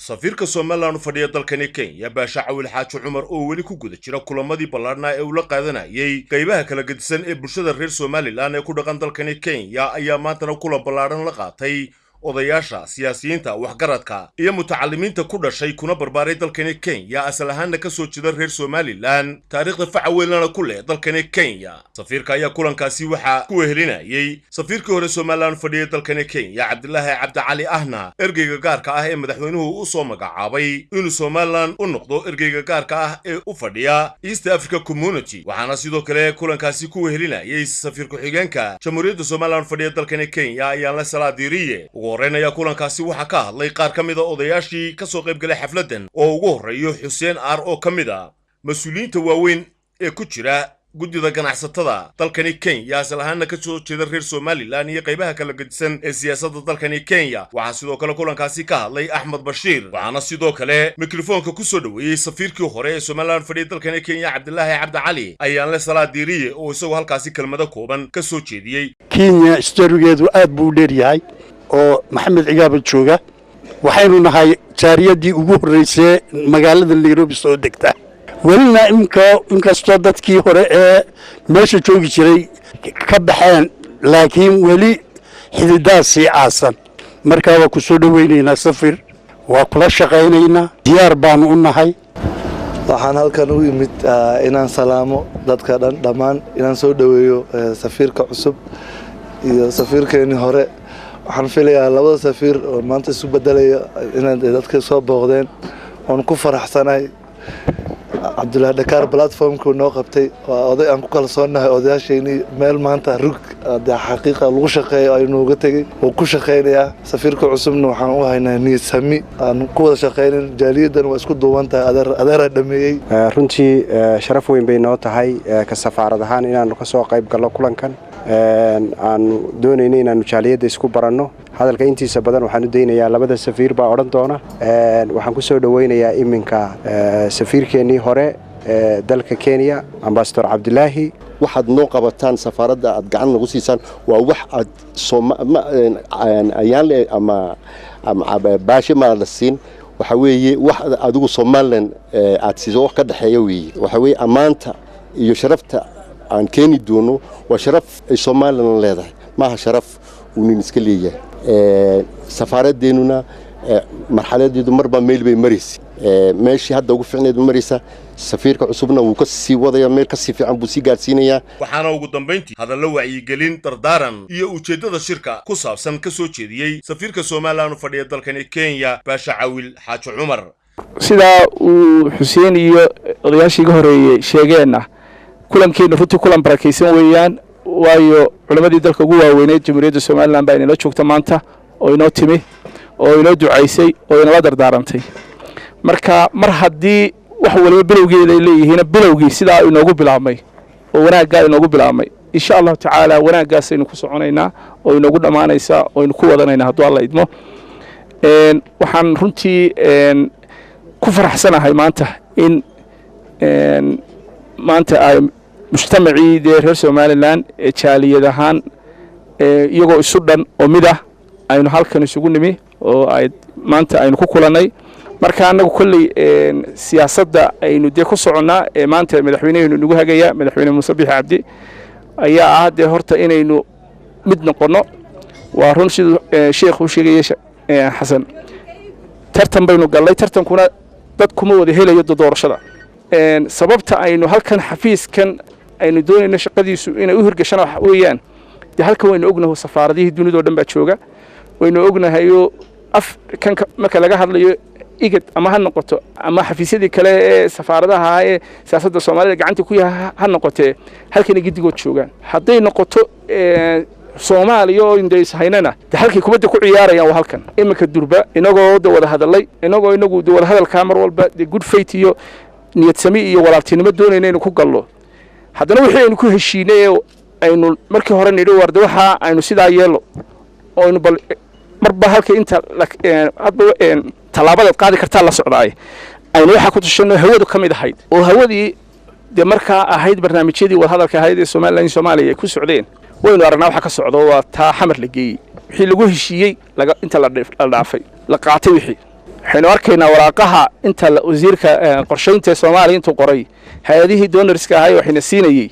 safiirka Soomaaliland fadhiya dalkani Kenya Baasha Cawil Xaaji Cumar oo weli ku guda jira kulamadii ballaarnaa ee uu la qaadanayay qaybaha kala gedisan ee bulshada reer Soomaaliland ee ku dhaqan dalkani Kenya ayaa maantana kulan ballaaran la qaatay odayaasha siyaasiyiinta waxgaradka iyo mutacallimiinta ku dhashay kuna barbaaray dalkani Kenya asal ahaan ka soo jeeda reer Soomaaliland taariikhda faca weynana ku leh dalkani Kenya safiirka ayaa kulankaasi waxa ku wehelinayay safiirkii hore Soomaaliland fadhiya dalkani Kenya Cabdilaahi Cabdi Cali Ahna ergeyga gaarka ah ee madaxweynuhu u soo magacaabay inuu Soomaaliland u noqdo ergeyga gaarka ah ee u fadhiya East Africa Community waxaana sidoo kale kulankaasi ku wehelinayay safiir ku-xigeenka Jamhuuriyadda Soomaaliland fadhiya dalkani Kenya ayaa la salaadiiriyay horeynaya kulankaasi waxa ka hadlay qaar kamid ah odayaashii ka soo qayb galay xafladan oo ugu horeeyo Xuseen Aar oo kamid ah mas'uuliyiinta waaweyn ee ku jira guddida ganacsatada dalkani Kenya asal ahaan ka soo jeeda reer Soomaaliland iyo qaybaha kala gedisan ee siyaasadda dalkani Kenya waxa sidoo kale kulankaasi ka hadlay Axmed Bashiir waxaana sidoo kale mikrofoonka ku soo dhaweeyay safiirkii hore ee Soomaaliland fadhiya dalkani Kenya Cabdilaahi Cabdi Cali ayaan la salaadiiriyay oo isagoo halkaasi kelmado kooban ka soo jeediyay Kenya istarigeedu aad buu dheeryahay oo maxamed cigaab jooga waxaynu nahay jaariyadii ugu horeysay magaalada Nairobi soo degta walina inkastoo dadkii hore ee meesha joogi jiray ka baxeen laakiin weli xididaasi aasan marka waa ku soo dhaweynayna safir waa kula shaqaynaynaa diyaar baan u nahay waxaan halkan u imid inaan salaamo dadka dhammaan inaan soo dhaweeyo safiirka cusub iyo safiirkeeni hore waxaan filayaa labada safiir oo maanta isu bedelaya inay dadka soo booqdeen oon ku faraxsanahay Cabdullah Dakar platformku noo qabtay oday aan ku kalsoonahay odayaashayni meel maanta rug xaqiiqa lagu shaqeeyo ay nooga tagay oo ku shaqeynaya safiirka cusubna waxaan u haynaa niyad sami aan ku wada shaqeynin jaaliyadan waa isku duubantahay adeer dhameeyay runtii sharaf weyn bay noo tahay ka safaarad ahaan inaan ka soo qayb galno kulankan aan doonayno inaan jaaliyada isku baranno hadalka intiisa badan waxaan u daynayaa labada safiir baa oran doona waxaan ku soo dhaweynayaa iminka safiirkeenii hore dalka Kenya Ambassador Cabdilaahi waxaad noo qabataan safaaradda aad gacan nagu siisaan waa wax aad ayaan ama baashi ma la siin waxa weeye wax adigu Soomaaliland aad siiso wax ka dhaxeeyo weeye waxa weeye amaanta iyo sharafta aan keeni doono waa sharaf ay Soomaaliland leedahay maaha sharaf uu nin iska leeyahay safaaraddeennuna marxaladeedu marba meel bay maraysaa meeshii hadda ugu fiicneed maraysa safiirka cusubna wuu ka sii wadaya meel ka sii fiican buu sii gaarsiinayaa waxaana ugu dambeyntii hadallo wacyigelin dardaaran iyo ujeedada shirka ku saabsan ka soo jeediyay safiirka Soomaaliland fadhiya dalkani Kenya Baasha Cawil Xaaji Cumar sida uu Xuseen iyo odayaashii horeeyay sheegeenna kulankeena runtii kulan barakeysan weeyaan waayo culimadii dalka ugu waaweyneed Jamhuuriyadda Soomaaliland baa inoo joogta maanta oo inoo timi oo inoo ducaysay oo inoo dardaarantay marka mar haddii wax waliba bilowgeeda leeyihiin bilowgii sida inoogu bilaabmay oo wanaagga inoogu bilaabmay insha Allah taala wanaaggaas aynu ku soconaynaa oo inoogu dhamaanaysa oo aynu ku wadanaynaa haddii Allah idmo waxaan runtii ku faraxsanahay maanta in maanta ay mujtamacii reer Soomaaliland jaaliyad ahaan iyagoo isu dhan oo mid ah aynu halkan isugu nimi oo ay maanta aynu ku kulanay marka anagu kulli siyaasadda aynu ku soconnaa maanta madaxweynaha nagu hagaya madaxweyne Muuse Biixi Cabdi ayaa ah horta inaynu mid noqono waa run sidoo sheekhu sheegay Xasan tartan baynu galay tartankuna dad kuma wada helayo doorashada sababta aynu halkan xafiiskan aynu doonayno shaqadiisu inay u hirgashaan wax weeyaan halkan waynu ognahay safaaradihii dunida oo dhan baa jooga waynu ognahay kan marka laga hadlayo igad ama ha noqoto ama xafiisyadii kale ee safaaradaha ee siyaasadda Soomaaliya gacanta ku yahay ha noqotee halkan gidigood joogan haday noqoto Soomaaliya oo indeys haynana halkii kubadda ku ciyaarayaan waa halkan iminka durba inagoo wada hadalay inagu wada hadalka mar walba good faith iyo niyad sami iyo walaaltinimo doonayna inuu ku gallo haddana wixii aynu ku heshiinay aynu markii hore nidhi warda waxa aynu sidaa yeelo oo aynu bal marba halka inta talaabada qaadi kartaa la socdaay aynu waxa ku tushanno hawadu kamid ahayd oo hawadii markaa ahayd barnaamijyadii wada hadalka ahayd ee Soomaaliya ku socdeen waynu aragnaa waxa ka socdo waa taa xamar la geeyay wixii lagu heshiiyay inta la dhaafay la qaatay wixii waxaynu arkaynaa waraaqaha inta wasiirka qorshaynta Soomaaliya intuu qoray hay'adihii donorska ahaa waxayna siinayay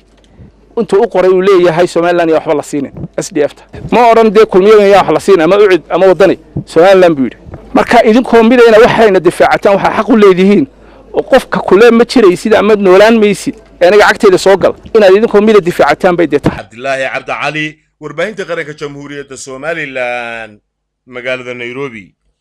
intuu u qoray uu leeyahay Soomaaliland iyo waxba la siinay SDF-ta ma oran dee kulmiyeena wax la siinay ama ucid ama wadani Soomaaliland buu marka idinkoo midayna waxayna difaacataan waxa xaq u leedihiin oo qofka kule ma jiray sida ama noolaan maysid aniga cagteeda soo gal inaad idinkoo mida difaacataan bay deetaa Cabdillaahi Cabdi Cali warbaahinta qaranka Jamhuuriyadda Soomaaliland magaalada Nairobi